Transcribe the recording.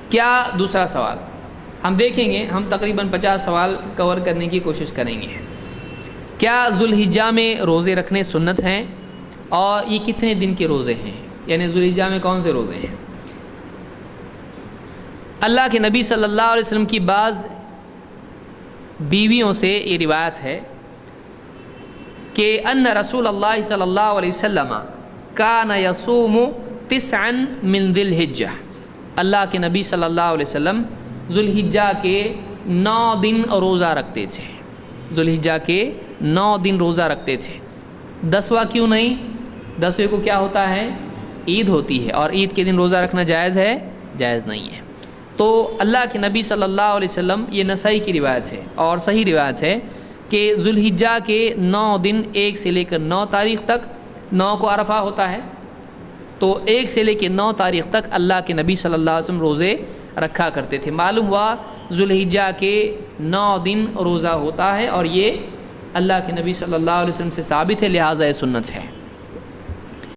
کیا دوسرا سوال ہم دیکھیں گے، ہم تقریباً 50 سوال کور کرنے کی کوشش کریں گے۔ کیا ذوالحجہ میں روزے رکھنے سنت ہیں، اور یہ کتنے دن کے روزے ہیں، یعنی ذوالحجہ میں کون سے روزے ہیں؟ اللہ کے نبی صلی اللہ علیہ وسلم کی بعض بیویوں سے یہ روایت ہے کہ ان رسول اللہ صلی اللہ علیہ وسلم کان یصوم 9 من ذی الحجہ، اللہ کے نبی صلی اللہ علیہ وسلم ذوالحجہ کے 9 دن روزہ رکھتے تھے، ذوالحجہ کے 9 دن روزہ رکھتے تھے۔ 10واں کیوں نہیں؟ 10ویں کو کیا ہوتا ہے؟ عید ہوتی ہے، اور عید کے دن روزہ رکھنا جائز ہے؟ جائز نہیں ہے۔ تو اللہ کے نبی صلی اللہ علیہ وسلم، یہ نسائی کی روایت ہے اور صحیح روایت ہے کہ ذوالحجہ کے 9 دن 1 سے لے کر 9 تاریخ تک، 9 کو عرفہ ہوتا ہے، تو 1 سے لے کے 9 تاریخ تک اللہ کے نبی صلی اللہ علیہ وسلم روزے رکھا کرتے تھے۔ معلوم ہوا ذوالحجہ کے 9 دن روزہ ہوتا ہے، اور یہ اللہ کے نبی صلی اللہ علیہ وسلم سے ثابت ہے، لہٰذا یہ سنت ہے۔